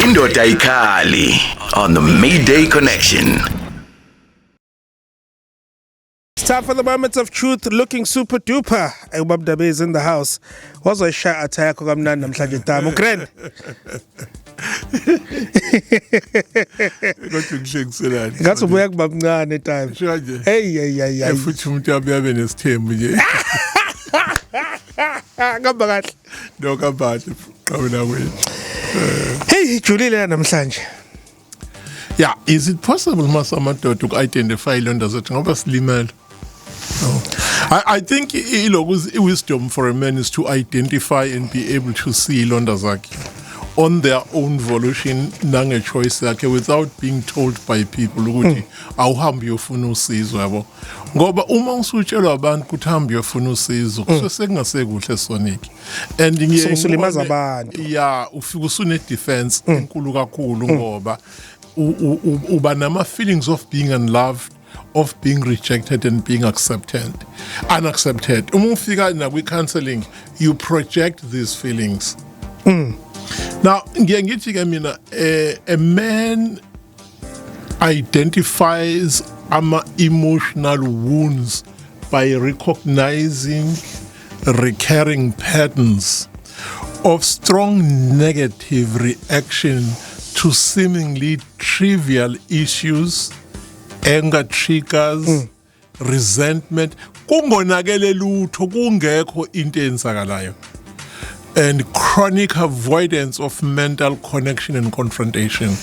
Indoda Ikhali on the Midday Connection. It's time for the moments of truth, looking super duper. Ubabdabe is in the house. Was a shot attack of Namnand namhlanje time. Ukren. That's ubuya kubamncane time. Hey. Futhi umuntu abuyabe nesithembu nje. Ngamba kahle. Nokabhathi qawena kwethu. Hey, Julile namhlanje. Yeah, is it possible masamadoda uku-identify ilonda zethu ngoba silimele? No. I think wisdom for a man is to identify and be able to see ilonda zakhe on their own volition nange-choice yakhe without being told by people ukuthi awuhambe uyofuna usizo yabo ngoba uma usutshelwa abantu ukuthi hambe uyofuna usizo sekungasekuhle sonike and usulimaza abantu ufika usune-defense enkulu kakhulu ngoba uba nama-feelings of being unloved, of being rejected and being unaccepted. Uma ufika nakwi-counseling, you project these feelings. Now, ngithi ke mina a man identifies emotional wounds by recognizing recurring patterns of strong negative reaction to seemingly trivial issues, anger triggers, resentment, kungonakele lutho kungekho into eyenzakalayo, and chronic avoidance of mental connection and confrontation.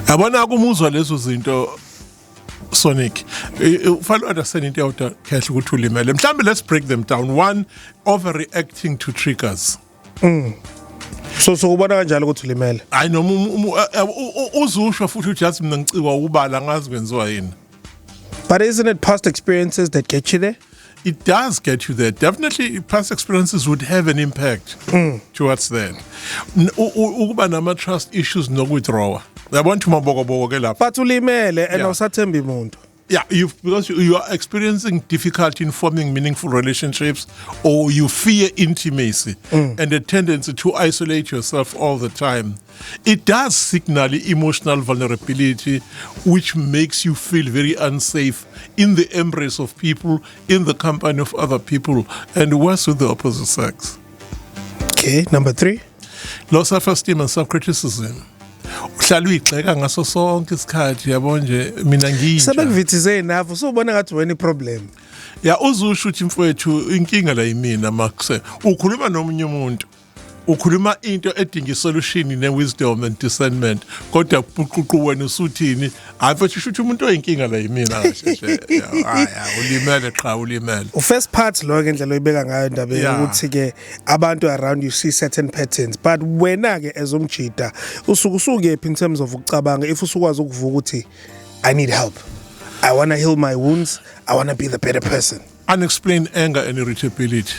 Yabona kumuzwa lezo zinto Sonic, follow understand into yawuda kahle ukuthi ulimele. Mhlambe let's break them down. One, overreacting to triggers. So ubona kanjalo ukuthi ulimele. I know uzusho futhi ujazi mina ngiciwa ubala ngazi kwenziwa yini. But isn't it past experiences that get you there? It does get you there. Definitely past experiences would have an impact towards that. Ukuba nama trust issues nokuwithdrawa. Yabona umabokoboko ke lapha. But ulimele and awusathembi umuntu. Yeah, because you are experiencing difficulty in forming meaningful relationships, or you fear intimacy and a tendency to isolate yourself all the time. It does signal emotional vulnerability, which makes you feel very unsafe in the embrace of people, in the company of other people, and worse with the opposite sex. Okay, number 3. Low self-esteem and self-criticism. Uhlala uyigxeka ngaso sonke isikhathi yabo nje mina nginja sebekuvithize enough so ubona ngathi wena problem uzusho ukuthi mfowethu inkinga la yimina makuse ukhuluma nomunye umuntu ukhuluma into edinga isolution ne-wisdom and discernment kodwa uququ wena usuthini hayi mfowethu usho ukuthi umuntu oyinkinga la yimina kasheshe ulimele first part lo ke ndlela oyibeka ngayo indaba ukuthi ke abantu around you see certain patterns but wena ke ezomjida usuke in terms of ukucabanga if usukwazi ukuvuka ukuthi I need help, I want to heal my wounds, I want to be the better person. Unexplained anger and irritability.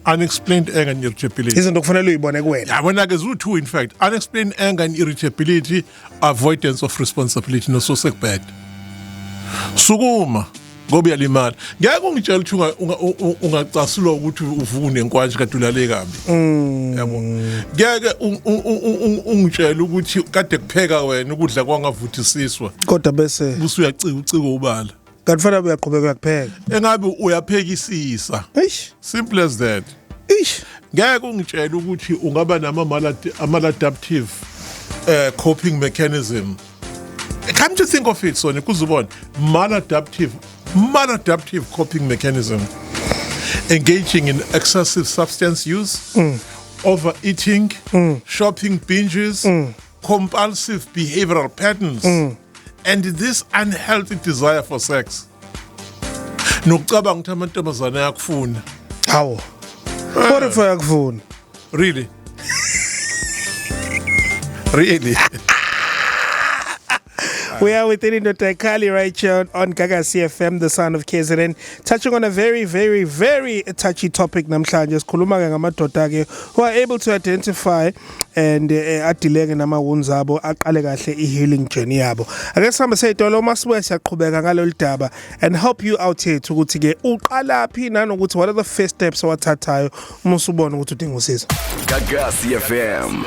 Unexplained anger and irritability. Izinto kufanele uyibone kuwena. Yabona ke zu-2 in fact. Unexplained anger and irritability, avoidance of responsibility, no so sekubad. Sukuma ngoba uyalimala. Ngeke ungitshela ukuthi ungacasulwa ukuthi uvune enkwanje kade ulale kabi. Yabo. Ngeke ungitshela ukuthi kade kupheka wena ukudla kwangavuthisiswa. Kodwa bese usuyacika ubala. Kanti fanele uyaqhubeka ukupheka. Engabe uyaphekisisa. Simple as that. Ngeke ungitshela ukuthi ungaba maladaptive coping mechanism. Come to think of it, Sonny, kuzubona maladaptive coping mechanism. Engaging in excessive substance use, overeating, shopping binges, compulsive behavioral patterns, and this unhealthy desire for sex. Nokucabanga ukuthi amantombazane ayakufuna. Hawo. What if ayakufuna? Really? Really? We are with Indoda Ikhali right here on Gaga CFM, the sound of KZN, touching on a very, very, very touchy topic namhlanje. Sikhuluma ke ngamadoda ke who are able to identify and adileke nama wounds abo aqale kahle healing journey yabo. Ake sihambe seyitolo masibuye siyaqhubeka ngalolu daba and help you out here ukuthi ke uqala phi nanokuthi what are the first steps owathathayo uma usubona ukuthi udinga usizo. Gaga CFM.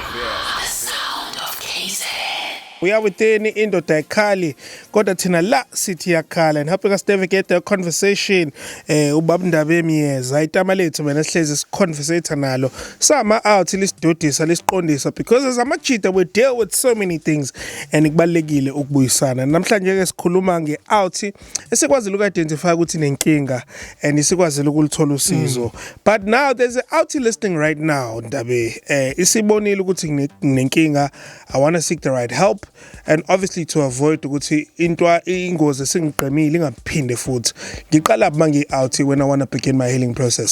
We are within indoda ekhali kodwa thina la sithi yakhala and helping us navigate the conversation ubaba Ndaba Emyeza itama lethu mina sihlezi siconversate nalo sama out lisidodisa lisiqondisa because as amajita we deal with so many things and kubalekile ukubuyisana namhlanje ke sikhuluma ngeout esikwazi uku-identify ukuthi nenkinga and isikwazi ukulithola usizo but now there's an out listening right now Ndabe isibonile ukuthi nenkinga I want to seek the right help and obviously to avoid ukuthi ingozi singiqemile ingaphinde futhi ngiqala manje out when I want to begin my healing process.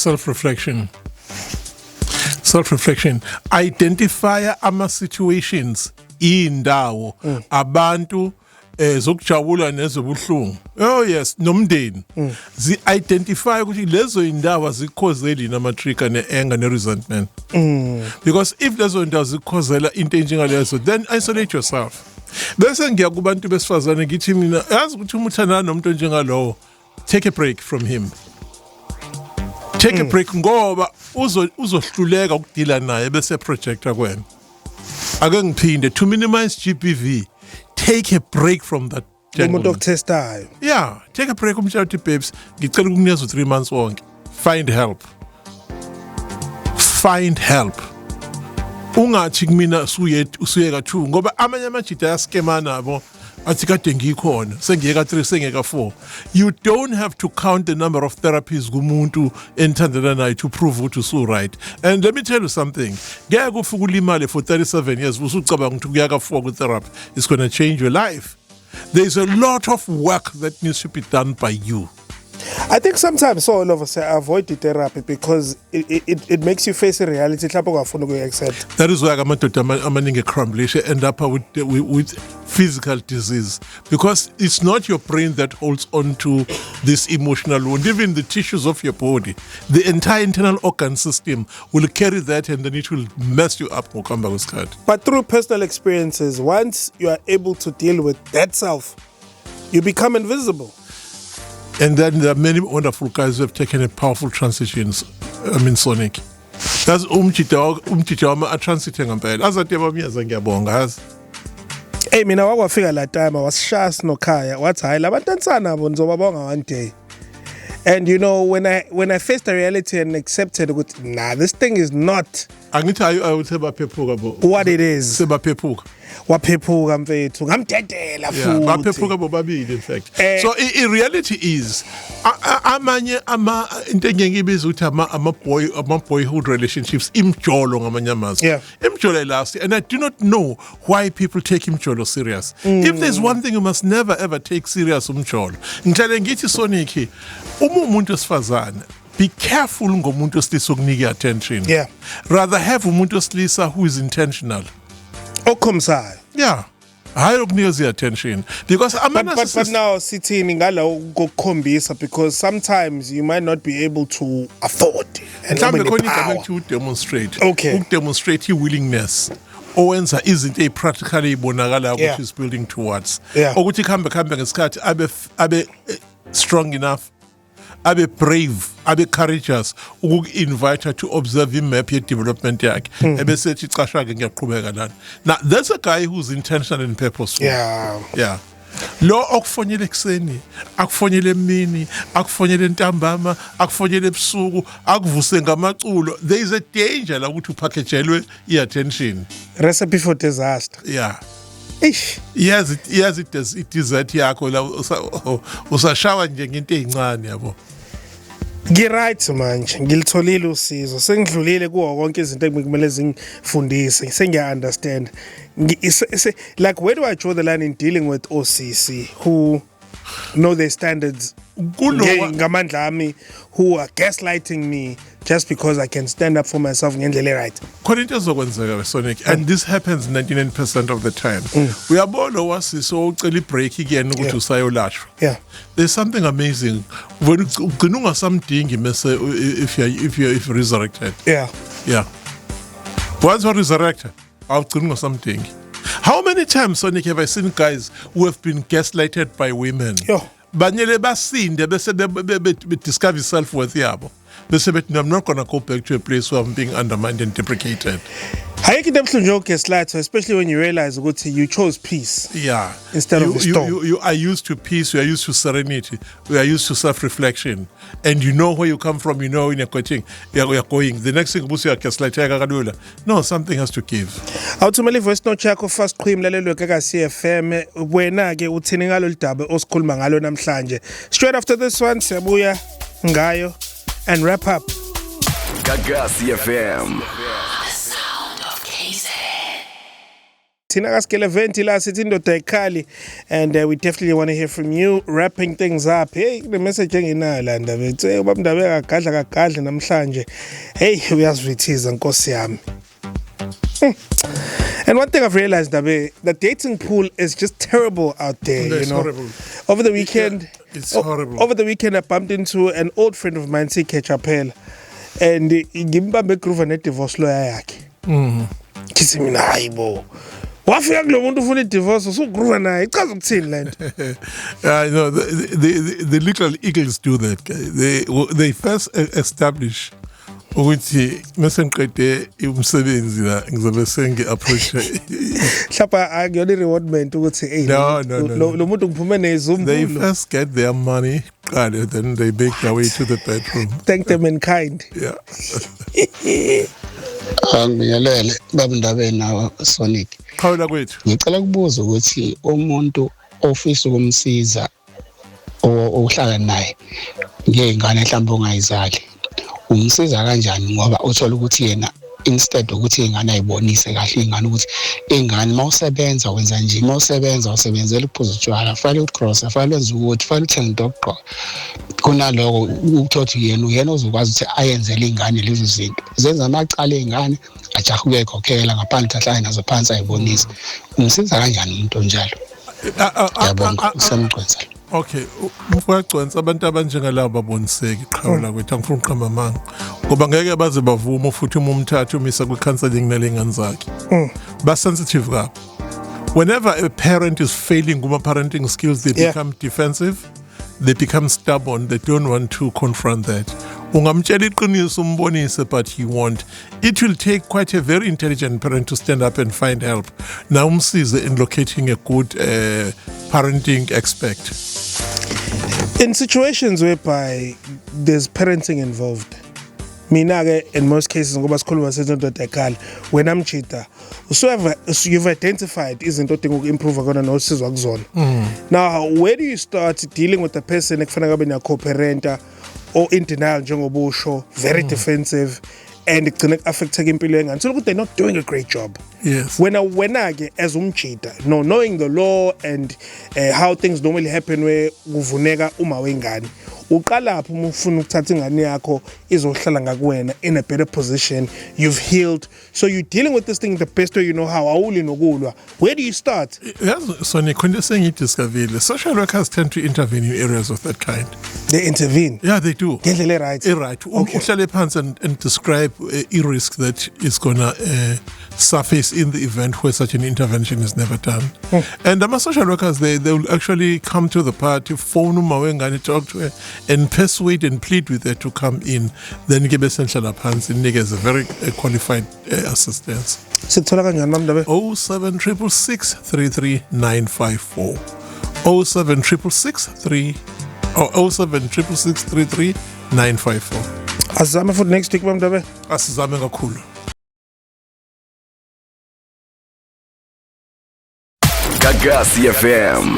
Self-reflection, identify ama situations indawo abantu zokujabula nezobuhlungu yes nomndeni zi identify ukuthi lezo indawo zikhozeli nama trigger ne-anger ne-resentment because if lezo indawo zikhozela into enjengalezo then isolate yourself bese ngiya kubantu besifazane ngithi mina yazi ukuthi umuntu uthanda nomuntu onjengalowo take a break from him. Take a break ngoba uzohluleka ukudila naye bese projecta kwena. Ake ngiphinde to minimize GBV. Take a break from that umuntu okutestayo. Yeah, take a break umtshela uthi babes ngicela ukunikeza 3 months wonke. Find help. Find help. Ungathi kumina usuyeka 2 ngoba amanye amajita ayaskema nabo athi kade ngikhona sengiyeka 3 sengiyeka 4. You don't have to count the number of therapies kumuntu enthandana naye to prove ukuthi usu right. And let me tell you something. Ngeke ufuke ulimale for 37 years usucabanga ukuthi kuyaka 4 ku therapy is going to change your life. There's a lot of work that needs to be done by you. I think sometimes all of us avoid the therapy because it makes you face a reality lapho ungafuna ukuyi-accept. That is why amadoda amaningi crumble end up with physical disease because it's not your brain that holds on to this emotional wound. Even the tissues of your body, the entire internal organ system will carry that and then it will mess you up. But through personal experiences, once you are able to deal with that self, you become invisible. And then there are many wonderful guys who have taken a powerful transitions. Sonic. That's umtshitha wami a-transite ngempela. Azathi Emyeza ngiyabonga azi. Hey mina wakwafika la time wasishaya sinokhaya wathi hayi labantansana nabo nizobabonga one day. And you know when I faced the reality and accepted ukuthi nah this thing is not angithi ayuthe baphephuka bo what it is. Sebaphephuka. Waphephuka mfethu ngamdedela futhi. Baphephuka bobabili in fact. So in reality is amanye into engiyibiza ukuthi ama boyhood relationships imjolo ngamanye amazwi. Imjolo last and I do not know why people take imjolo serious. If there's one thing you must never ever take serious umjolo. Ngihlale ngithi Sonic umuntu osifazana be careful ngomuntu osilisa ukunika attention. Rather have umuntu osilisa who is intentional. Okhomsayo. Yeah. Hayi ukunikeza attention because but now sithini ngala ukukhombisa because sometimes you might not be able to afford and demonstrate. Okay. Demonstrate your willingness. Owenza izinto ezipractically ibonakala ukuthi is building towards. Ukuthi khambe ngesikhathi abe strong enough. Abe brave, abe courageous uku-invite her to observe imap ye-development yakhe ebese ethi cashake ngiyaqhubeka lana. Now that's a guy who's intentional and purposeful. Yeah. Lo okufonela ekseni, akufonela emini, akufonela ntambama, akufonela ebusuku, akuvuse ngamaculo. There is a danger la ukuthi upackagelwe i-attention. Recipe for disaster. Yeah. Ish. Yes, it does. It is that yakho la usashawa nje ngento ezincane yabo. Ngiright manje ngilitholile usizo sengidlulile kuwo konke izinto ekumele zingifundise sengiya-understand like where do I draw the line in dealing with OCC who know their standards ngamandla ami who are gaslighting me just because I can stand up for myself ngendlela right. Khona into ezokwenzeka Sonic and this happens 99% of the time. Uyabona wasiso ucela ibreak again ukuthi usayolashwa. There's something amazing when ugcina ungasamdingi mase if you're resurrected. Once you're resurrected awugcina ungasamdingi. How many times Sonic have I seen guys who have been gaslighted by women? Banyele basinde bese be discover self-worth yabo. They say, I'm not going to go back to a place where I'm being undermined and deprecated. Hayekho into ebuhlungu njengoGeslatho, especially when you realize ukuthi you chose peace. Yeah. Instead of the storm. You are used to peace, you are used to serenity, you are used to self-reflection. And you know where you come from, you know when you're going. The next thing you gaslight. No, something has to give. Awuthumela ivoice note yakho fast qhwimi lalelo Gagasi FM. Wena ke uthini ngalolu daba osikhuluma ngalo namhlanje. Straight after this one siyabuya ngayo and wrap up. Gagasi FM. Tina kaskele venti la sithi indoda ekhali, and we definitely want to hear from you. Wrapping things up. Hey, the message enginayo la ndaba ethi ubaba Ndabe kagadla namhlanje. Hey, uyazivithiza nkosi yami. And one thing I've realized, Dabe, the dating pool is just terrible out there. It's horrible. Over the weekend, it's horrible. Over the weekend, I bumped into an old friend of mine, CK Chapel, and ngimba groove ne divorce lawyer yakhe. Kithi mina hayibo. Wafika kulo muntu ufuna divorce usugroove naye. Ichaza ukuthini lento? I know the little eagles do that. They first establish ukuthi mesengiqede umsebenzi la ngizobe sengi-approach Hlapha akuyona i-rewardment ukuthi hey lo muntu ngiphume nezumbulo. They first get their money, then they make their way to the bedroom. Thank them in kind. Yeah. Ngiyalele baba Ndabe nawo Sonic. Khawula kwethu. Ngicela ukubuza ukuthi umuntu ofisa ukumsiza ohlala naye ngengane mhlawumbe ongayizali umsiza kanjani, ngoba uthola ukuthi yena instead ukuthi ingane ayibonise kahle ingane ukuthi ingane mawusebenza wenza nje, mawusebenza usebenzela uphuza utshwala, fanele ucross, fanele wenza ukuthi, fanele uthenge into yokugqoka. Kunaloko ukuthothi yena uzokwazi ukuthi ayenzele ingane lezi zinto zenza amacala ingane ajaha ukuyikhokhela ngaphandle ahlale nazo phansi ayibonise. Umsiza kanjani umuntu onjalo? Yabonga usemgcwensa. Okay, mfowethu abantu abanjengalabo baboniseki qhawula kwethu angifuni uqamba amanga ngoba ngeke baze bavuma futhi umthathu umisa kwi-counseling nalengane zakhe. Ba sensitive kabi. Whenever a parent is failing kuma parenting skills, they become defensive, they become stubborn, they don't want to confront that. Ungamtshela iqiniso umbonise, but he won't. It will take quite a very intelligent parent to stand up and find help. Now umsize in locating a good parenting expert. In situations whereby there's parenting involved, mina ke in most cases ngoba sikhuluma sezindoda ekhali, when I'm cheater, you've identified izinto odinga uku-improve kona nosizwa kuzona. Now, where do you start dealing with the person ekufanele kabe na-co-parenter or in denial njengobusho, very defensive, and igcine ku-affecteka impilo yengane? So they're not doing a great job. Yes. Wena ke as umcheater, knowing the law and how things normally happen where kuvuneka uma wengane, uqala lapho uma ufuna ukuthatha ingane yakho izohlala ngakuwena in a better position, you've healed, so you're dealing with this thing the best way you know how. Awuli nokulwa. Where do you start? Yes, Sonny, ngidiscoverile. Social workers tend to intervene in areas of that kind. They intervene. Yeah, they do. Ngendlela right. Right. Okay. Uhlale phansi and describe a risk that is gonna surface in the event where such an intervention is never done. And the social workers, they will actually come to the party, phone umawengane, talk to her, and persuade and plead with her to come in. Then give essential hands and niggas a very qualified assistance. Sithola kanjani Mama Ndabe? 07666 33954 07666 33954. Azame for next week Mama Ndabe. Asizame kakhulu. Gagasi FM.